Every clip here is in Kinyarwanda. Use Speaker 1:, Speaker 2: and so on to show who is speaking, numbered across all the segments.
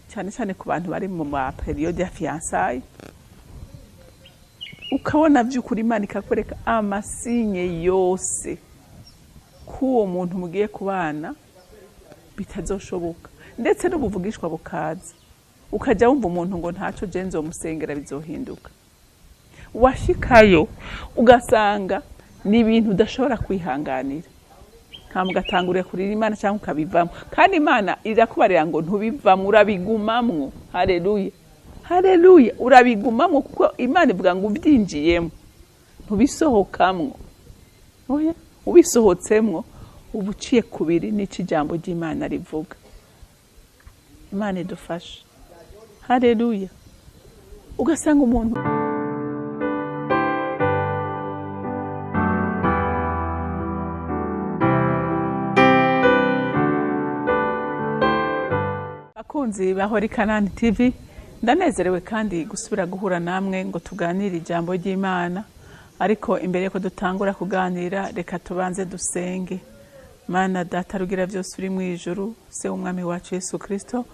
Speaker 1: cyane cyane ku bantu bari mu ma periode ya fiançailles, ukabona by'ukuri Imana ikakwereka amasinye yose k'uwo muntu mugiye kubana bitazoshoboka, ndetse n'ubuvugishwa bukaza ukajya wumva umuntu ngo ntaco je nzomusengera bizohinduka, washikayo ugasanga ni ibintu udashobora kwihanganira, nta mugatangurira kurira Imana cyangwa ukabivamo, kandi Imana irakubarira ngo ntubivamo, urabigumamwo. Haleluya, haleluya, urabigumamwo kuko Imana ivuga ngo ubyinjiyemo ntubisohokamwo. Oya, ubisohotsemwo uba uciye kubiri n'iki jambo ry'Imana rivuga. Imana idufashe. Haleluya. Ugasanga umuntu bakunzi bahora CANAAN TV, ndanezerewe kandi gusubira guhura namwe ngo tuganire ijambo ry'Imana. Ariko imbere ko dutangura kuganira, reka tubanze dusenge. Mana data rugira byose uri mu ijuru, se umwami wacu Yesu Kristo,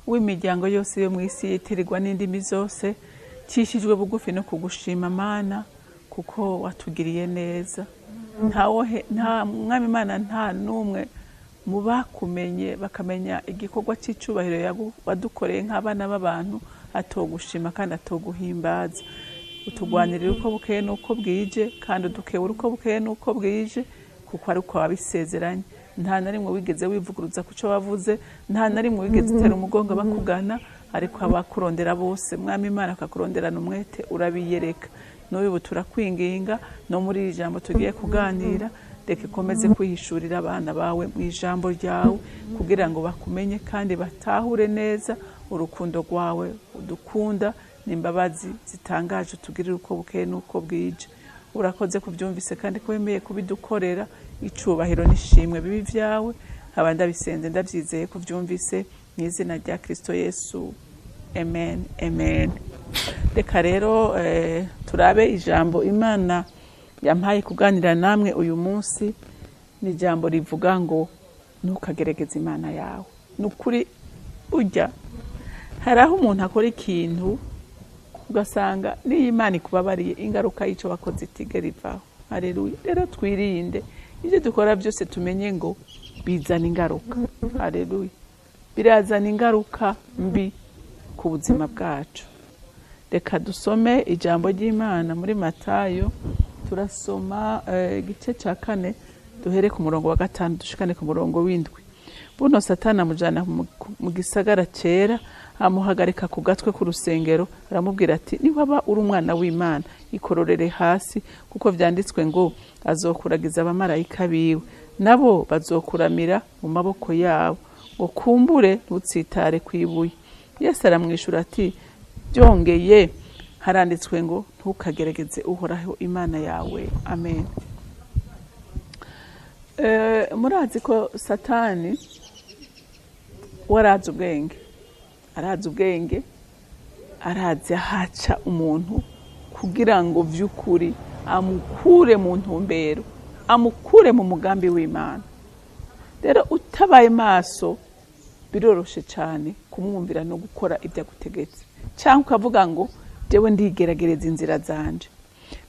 Speaker 1: w'imiryango yose yo mu isi yitirirwa n'indimi zose, cishijwe bugufi no kugushima Mana kuko watugiriye neza. Nta mwami Mana nta numwe mu bakumenye bakamenya igikorwa cy'icubahiro wadukoreye nk'abana b'abantu atogushima kandi atoguhimbaza. Utugwanirira uko bukeye nuko bwije, kandi udukebura uko bukeye nuko bwije, kuko ari uko wabisezeranye. Nta na rimwe wigeze wivuguruza kuco wavuze, nta na rimwe wigeze utera umugongo bakugana, ariko abakurondera bose mwami Imana akakuronderana umwete urabiyereka. N'ubu turakwinginga no muri iri jambo tugiye kuganira, reka ikomeze kwihishurira abana bawe mu ijambo ryawe, kugira ngo bakumenye kandi batahure neza urukundo rwawe udukunda n'imbabazi zitangaje utugirira uko bukeye nuko bwije. Urakoze kubyumvise kandi kwemeye kubidukorera, icubahiro n'ishimwe bibi vyawe. Abandi abisenze ndabyizeye kubyumvise mu izina rya Kristo Yesu, amen, amen. Reka rero turabe ijambo Imana yampaye kuganira namwe uyu munsi. Ni ijambo rivuga ngo ntukagerageze Imana yawe. Nukuri ujya haraho umuntu akora ikintu ugasanga niyo Imana ikubabariye ingaruka y'ico wakoze itigera ivaho. Haleluya. Rero twirinde ibyo dukora byose, tumenye ngo bizana ingaruka. Haleluya. Birazana ingaruka mbi ku buzima bwacu. Reka dusome ijambo ry'Imana muri Matayo. Turasoma igice cya 4 duhere ku murongo wa 5 dushikane ku murongo w'7. Buno Satani amujana mu gisagara cera, amuhagarika ku gatwe ku rusengero, aramubwira ati niwaba uri umwana w'Imana ikororere hasi, kuko vyanditswe ngo azokuragiza abamarayika biwe, nabo bazokuramira mu maboko yabo, ngo kumbure ntutsitare kwibuye. Yesu aramwishura ati byongeye haranditswe ngo ntukagerageze Uhoraho Imana yawe. Amen. Murazi ko Satani warazi ubwenge, arazi ubwenge, arazi ahaca umuntu kugira ngo vy'ukuri amukure mu ntumbero, amukure mu mugambi w'Imana. Rero utabaye maso biroroshe cyane kumwumvira no gukora ibyo agutegetse, cyangwa ukavuga ngo jewe ndigeragereza inzira zanje.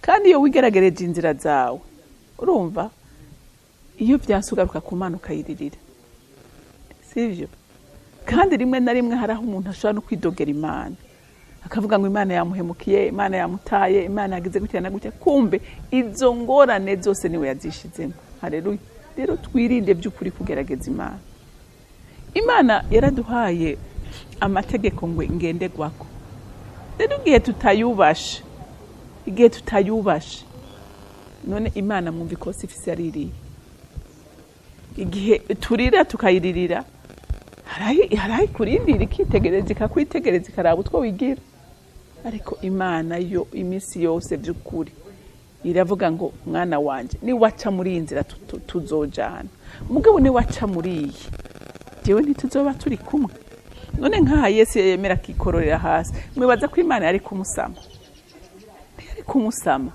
Speaker 1: Kandi iyo wigeragereje inzira zawe, urumva iyo byasugaruka ku Mana ukayiririra, sivyo? Kandi rimwe na rimwe haraho umuntu ashobora no kwidogera Imana, akavuga ngo Imana yamuhemukiye, Imana yamutaye, Imana yagize gutya na gutya, kumbe izo ngorane zose niwe yazishizemo. Haleluya. Rero twirinde by'ukuri kugerageza Imana. Imana yaraduhaye amategeko ngo ngenderwako. Rero igihe tutayubashe, none Imana mwumva ikosi ifise yaririye. Igihe turira tukayiririra, harahi kurindira ikitegereza, ikakwitegereza, ikaraba utwo wigira. Ariko Imana yo imisi yose by'ukuri iravuga ngo mwana wanje ni waca muri inzira tuzojana, mugabo ni waca muri iyi jewe ntituzoba turi kumwe. None nkaha Yesu yemera kikororera hasi, mwibaza ko Imana yari kumusama? Yari kumusama.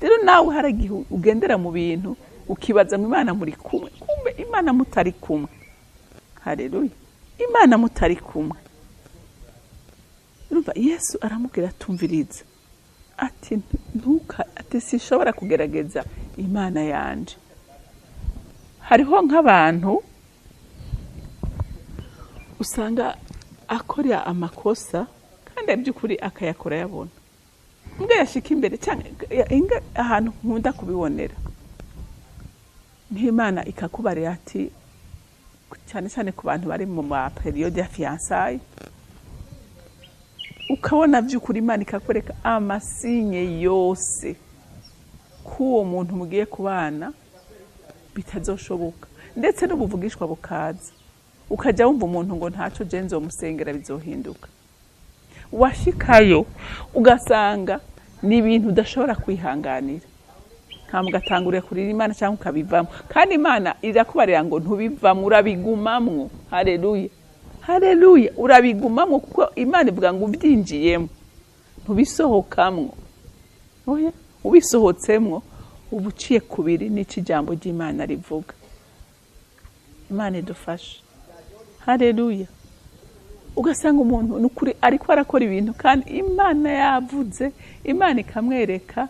Speaker 1: Rero nawe haragihe ugendera mu bintu ukibaza ngo Imana muri kumwe, kumbe Imana mutari kumwe. Haleluya. Imana mutari kumwe. Urumva Yesu aramubwira tumviriza ati ati sinshobora kugerageza Imana yanje. Hariho nk'abantu usanga akora amakosa kandi by'ukuri akayakora yabona. Mbwe yashika imbere cyane ahantu nkunda kubibonera. N'Imana ikakubarira ati cyane cyane ku bantu bari mu periode ya fiançailles. Ukabona by'ukuri Imana ikakwereka amasinye yose k'uwo muntu mugiye kubana bitazoshoboka, ndetse n'ubuvugishwa bukaza ukajya wumva umuntu ngo ntaco je nzomusengera bizohinduka. Washikayo ugasanga ni ibintu udashobora kwihanganira, ntamugatangurira kurira Imana cyangwa ukabivamo, kandi Imana irakubarira ngo ntubivamo, urabigumamwo. Haleluya, haleluya, urabigumamwo kuko Imana ivuga ngo ubyinjiyemo ntubisohokamwo. Oya, ubisohotsemwo ubuciye kubiri n'iki jambo ry'Imana rivuga. Imana idufashe. Haleluya. Ugasanga umuntu nukuri ariko arakora ibintu kandi Imana yavuze, Imana ikamwereka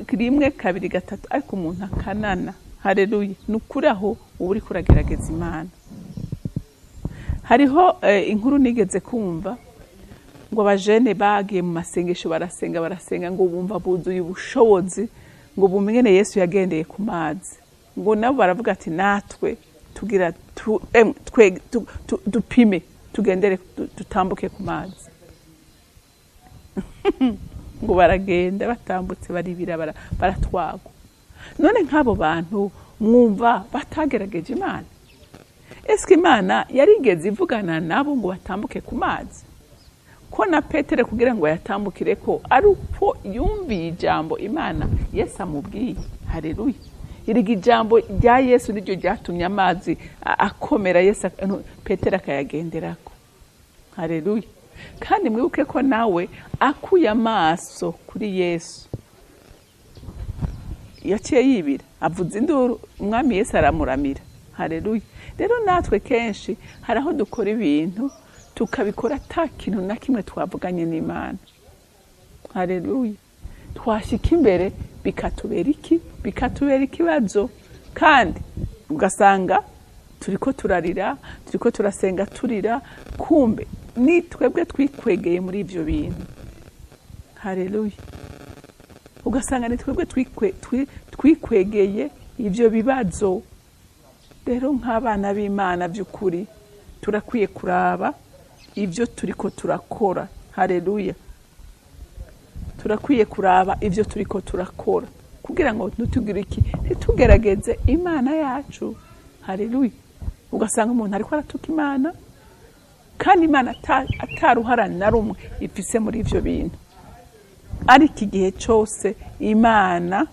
Speaker 1: rimwe kabiri gatatu, ariko umuntu akanana. Haleluya. Nukuri aho uri kuragerageza Imana. Hariho inkuru nigeze kumva ngo abajene bagiye mu masengesho barasenga ngo bumva buzuye ubushobozi ngo bumenyene Yesu yagendeye ku mazi, ngo nabo baravuga ati natwe tugira dupime tugendere tutambuke ku mazi. Ngo baragenda batambutse baribira baratwagwa. None nk'abo bantu mwumva batagerageje Imana? Eske Imana yarigeze ivugana nabo ngo batambuke ku mazi? Ko na Petero kugira ngo yatambukire ko ari uko yumviye ijambo Imana Yesu amubwiye. Haleluya. Iri ijambo rya Yesu niryo ryatumye amazi akomera Yesu Petero akayagenderako. Haleluya. Kandi mwibuke ko nawe akuye amaso kuri Yesu yaciye yibira, avuze induru, umwami Yesu aramuramira. Haleluya. Rero natwe kenshi haraho dukora ibintu tukabikora ata kintu na kimwe twavuganye n'Imana. Haleluya. Twashika imbere bikatubera iki? Bikatubera ikibazo, kandi ugasanga turiko turarira, turiko turasenga turira, kumbe ni twebwe twikwegeye muri ivyo bintu. Haleluya. Ugasanga ni twebwe twikwegeye ivyo bibazo. Rero nk'abana b'Imana by'ukuri turakwiye kuraba ivyo turiko turakora. Haleluya. Turakwiye kuraba ivyo turiko turakora kugira ngo ntutugire iki, ntitugerageze Imana yacu. Haleluya. Ugasanga umuntu ariko aratuka Imana kandi Imana ataruhara na rumwe ifise muri ivyo bintu. Ariko igihe cyose Imana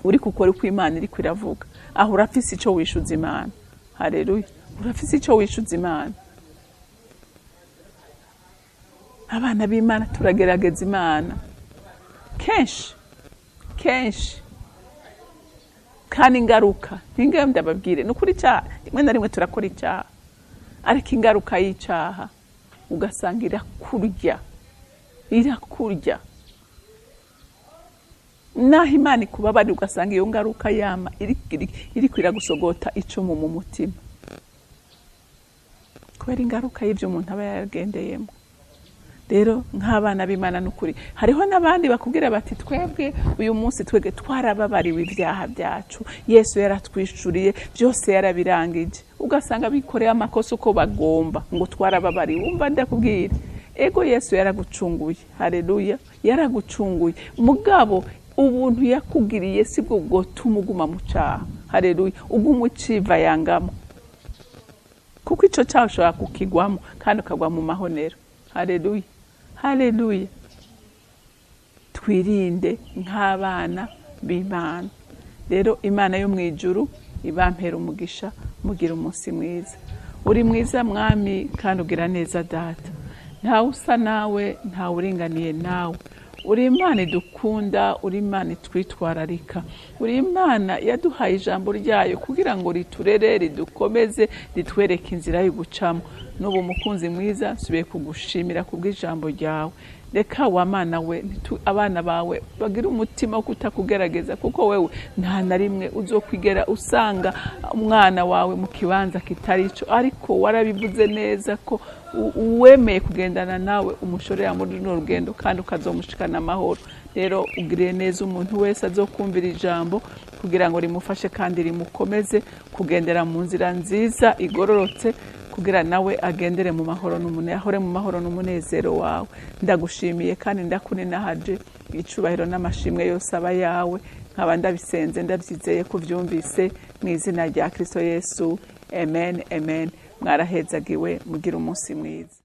Speaker 1: uri gukora uko Imana iri kwiravuga, aho urafise ico wishuza Imana. Haleluya. Urafise ico wishuza Imana. Abana b'Imana turagerageza Imana kenshi kandi ingaruka ningayo ndababwire nukuri cyaha rimwe na rimwe turakora icyaha, ariko ingaruka y'icyaha ugasanga irakurya naho Imana ikubabari, ugasanga iyo ngaruka yama iri kwira gusogota icumu mu mutima kubera ingaruka y'ibyo umuntu aba yagendeyemo. Rero nk'abana b'Imana nukuri hariho nabandi bakubwira bati twebwe uyu munsi twege twarababariwe ibyaha byacu, Yesu yaratwishuriye, byose yarabirangije. Ugasanga bikoreye amakosa uko bagomba ngo twarababariwe. Umva ndakubwira, ego Yesu yaragucunguye. Haleluya. Yaragucunguye, mugabo ubuntu yakugiriye sibwo bwotuma uguma mu cyaha. Haleluya. Uguma uciva yangamo, kuko ico cyaha ushobora kukigwamo kandi ukagwa mu mahonero. Haleluya. Haleluya. Twirinde nk'abana b'Imana. Rero Imana yo mwijuru ibampera umugisha, mugira umunsi mwiza. Uri mwiza Mwami kandi ugira neza Data. Nta usa nawe, nta uringaniye nawe. uri Imana idukunda, uri Imana itwitwararika, uri Imana yaduhaye ijambo ryayo kugira ngo riturere, ridukomeze, ritwereke inzira yo gucamo. N'ubu mukunzi mwiza nsubiye kugushimira kubw'ijambo ryawe. Reka wa Mana we abana bawe bagira umutima wo kutakugerageza, kuko wewe nta na rimwe uzokwigera usanga umwana wawe mu kibanza kitari ico, ariko warabivuze neza ko uwemeye kugendana nawe umushorera muri runo rugendo kandi ukazomushikana amahoro. Rero ugirire neza umuntu wese azokumvira ijambo kugira ngo rimufashe kandi rimukomeze kugendera mu nzira nziza igororotse, kugira nawe agendere mu mahoro ahore mu mahoro n'umunezero wawe. Ndagushimiye kandi ndakuninahaje, icubahiro n'amashimwe yose aba yawe, nkaba ndabisenze ndabyizeye kuvyumvise mu izina rya Kristo Yesu, amen amen. Mwarahezagiwe, mugira umunsi mwiza.